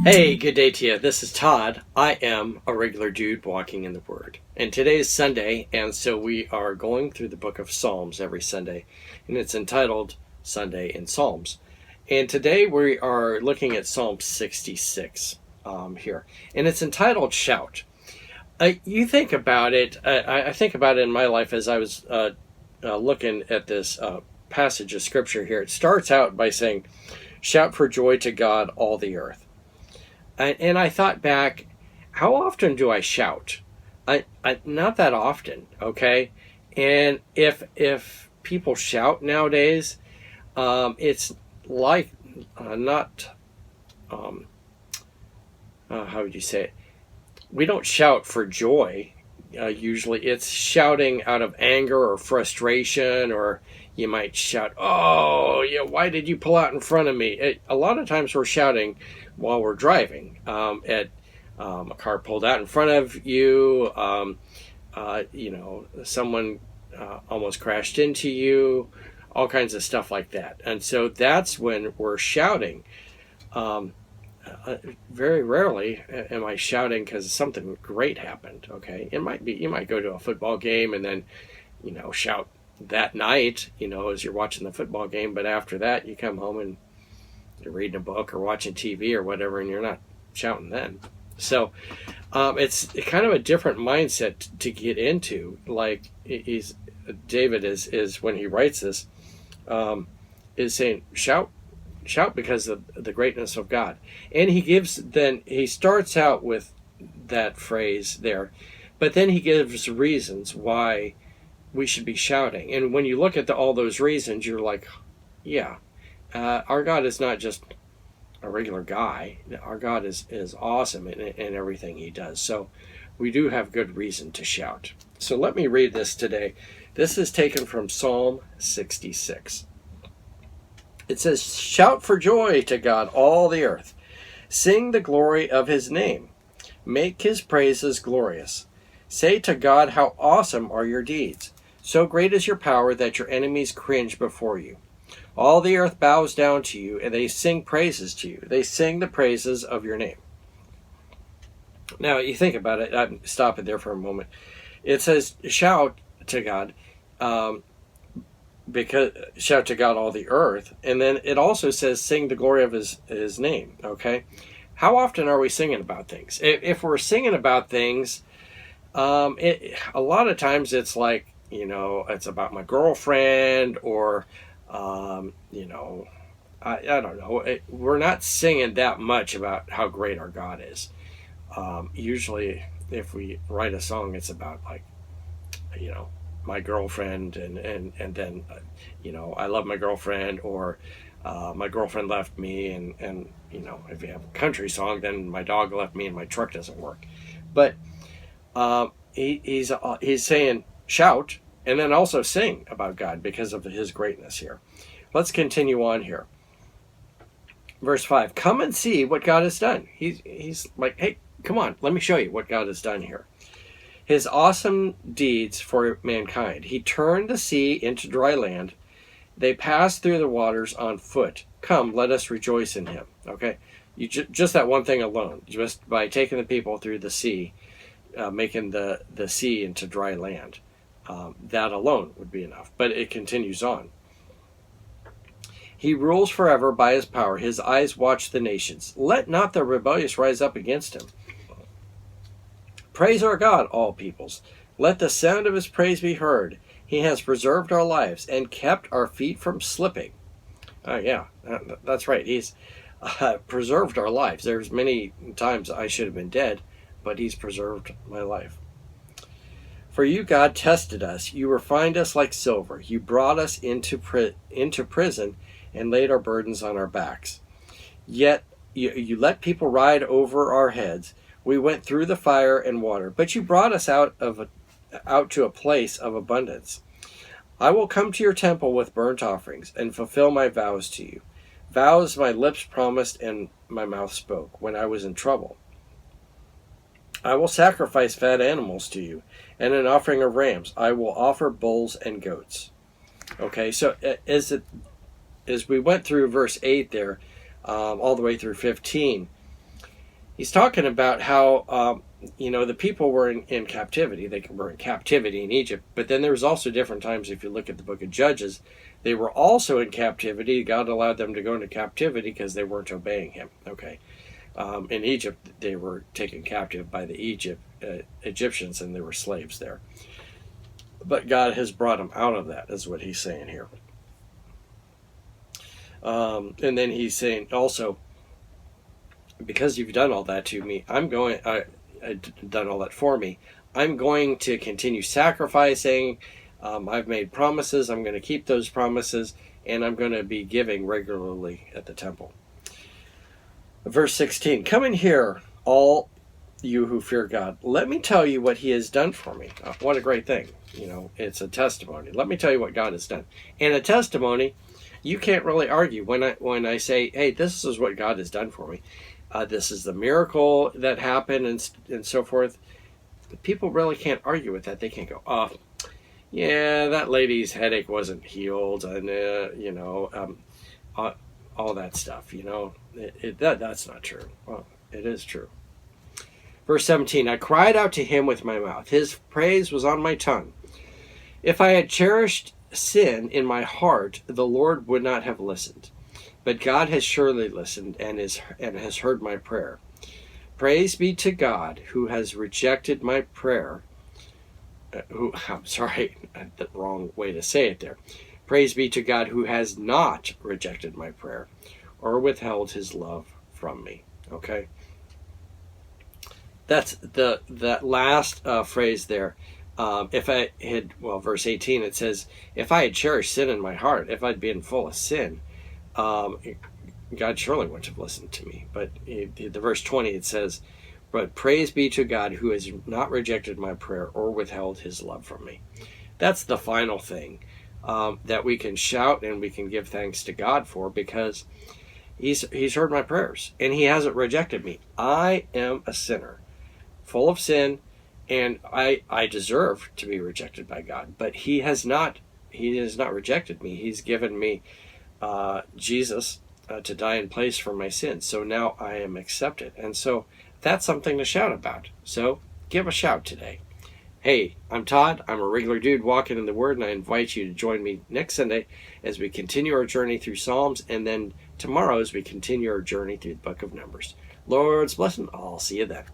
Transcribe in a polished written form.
Hey, good day to you. This is Todd. I am a regular dude walking in the Word. And today is Sunday, and so we are going through the book of Psalms every Sunday, and it's entitled Sunday in Psalms. And today we are looking at Psalm 66 here, and it's entitled Shout. You think about it, I think about it in my life as I was looking at this passage of Scripture here. It starts out by saying, Shout for joy to God, all the earth. And I thought back, how often do I shout? I not that often, okay? And if people shout nowadays, it's like not how would you say it? We don't shout for joy. Usually, it's shouting out of anger or frustration, or you might shout, "Oh, yeah, why did you pull out in front of me?" A lot of times we're shouting while we're driving at a car pulled out in front of you. Someone almost crashed into you, all kinds of stuff like that. And so that's when we're shouting. Very rarely am I shouting because something great happened. Okay, it might be, you might go to a football game and then shout that night as you're watching the football game, but after that you come home and you're reading a book or watching TV or whatever, and you're not shouting then. So it's kind of a different mindset to get into. Like David is when he writes this, is saying shout because of the greatness of God. And he starts out with that phrase there, but then he gives reasons why we should be shouting. And when you look at all those reasons, you're like, yeah, our God is not just a regular guy. Our God is awesome in everything he does. So we do have good reason to shout. So let me read this today. This is taken from Psalm 66. It says, Shout for joy to God, all the earth. Sing the glory of his name. Make his praises glorious. Say to God, how awesome are your deeds. So great is your power that your enemies cringe before you. All the earth bows down to you, and they sing praises to you. They sing the praises of your name. Now, you think about it. I'm stopping there for a moment. It says, shout to God, because shout to God all the earth, and then it also says sing the glory of his name. Okay, how often are we singing about things? If we're singing about things, a lot of times it's like it's about my girlfriend, or I don't know. We're not singing that much about how great our God is. Usually, if we write a song, it's about my girlfriend, and then I love my girlfriend, or my girlfriend left me, and if you have a country song, then my dog left me and my truck doesn't work. But he's saying shout and then also sing about God because of his greatness here. Let's continue on here. Verse 5, come and see what God has done. He's like, hey, come on, let me show you what God has done here. His awesome deeds for mankind. He turned the sea into dry land. They passed through the waters on foot. Come, let us rejoice in him. Okay, just that one thing alone, just by taking the people through the sea, making the sea into dry land, that alone would be enough. But it continues on. He rules forever by his power. His eyes watch the nations. Let not the rebellious rise up against him. Praise our God, all peoples. Let the sound of his praise be heard. He has preserved our lives and kept our feet from slipping. Yeah, that's right. He's preserved our lives. There's many times I should have been dead, but he's preserved my life. For you, God, tested us. You refined us like silver. You brought us into prison and laid our burdens on our backs. Yet you let people ride over our heads. We went through the fire and water, but you brought us out to a place of abundance. I will come to your temple with burnt offerings and fulfill my vows to you. Vows my lips promised and my mouth spoke when I was in trouble. I will sacrifice fat animals to you, and an offering of rams. I will offer bulls and goats. Okay, so as we went through verse 8 there, all the way through 15, he's talking about how the people were in captivity. They were in captivity in Egypt, but then there was also different times. If you look at the book of Judges, they were also in captivity. God allowed them to go into captivity because they weren't obeying Him. Okay, in Egypt they were taken captive by the Egyptians, and they were slaves there. But God has brought them out of that, is what He's saying here. And then He's saying also, because you've done all that to me, I've done all that for me. I'm going to continue sacrificing. I've made promises. I'm going to keep those promises, and I'm going to be giving regularly at the temple. Verse 16, come in here, all you who fear God. Let me tell you what He has done for me. What a great thing. It's a testimony. Let me tell you what God has done. And a testimony, you can't really argue when I say, hey, this is what God has done for me. This is the miracle that happened and so forth. People really can't argue with that. They can't go, yeah, that lady's headache wasn't healed, and all that stuff. That's not true. Well, it is true. Verse 17, I cried out to Him with my mouth. His praise was on my tongue. If I had cherished sin in my heart, the Lord would not have listened. But God has surely listened and has heard my prayer. Praise be to God who has rejected my prayer. I'm sorry, the wrong way to say it there. Praise be to God who has not rejected my prayer or withheld His love from me. Okay? That's that last phrase there. Verse 18, it says, if I had cherished sin in my heart, if I'd been full of sin, God surely wouldn't have listened to me. But the verse 20, it says, but praise be to God who has not rejected my prayer or withheld His love from me. That's the final thing that we can shout and we can give thanks to God for, because He's heard my prayers and He hasn't rejected me. I am a sinner, full of sin, and I deserve to be rejected by God. But He has not rejected me. He's given me Jesus to die in place for my sins. So now I am accepted. And so that's something to shout about. So give a shout today. Hey, I'm Todd. I'm a regular dude walking in the Word, and I invite you to join me next Sunday as we continue our journey through Psalms, and then tomorrow as we continue our journey through the book of Numbers. Lord's blessing. I'll see you then.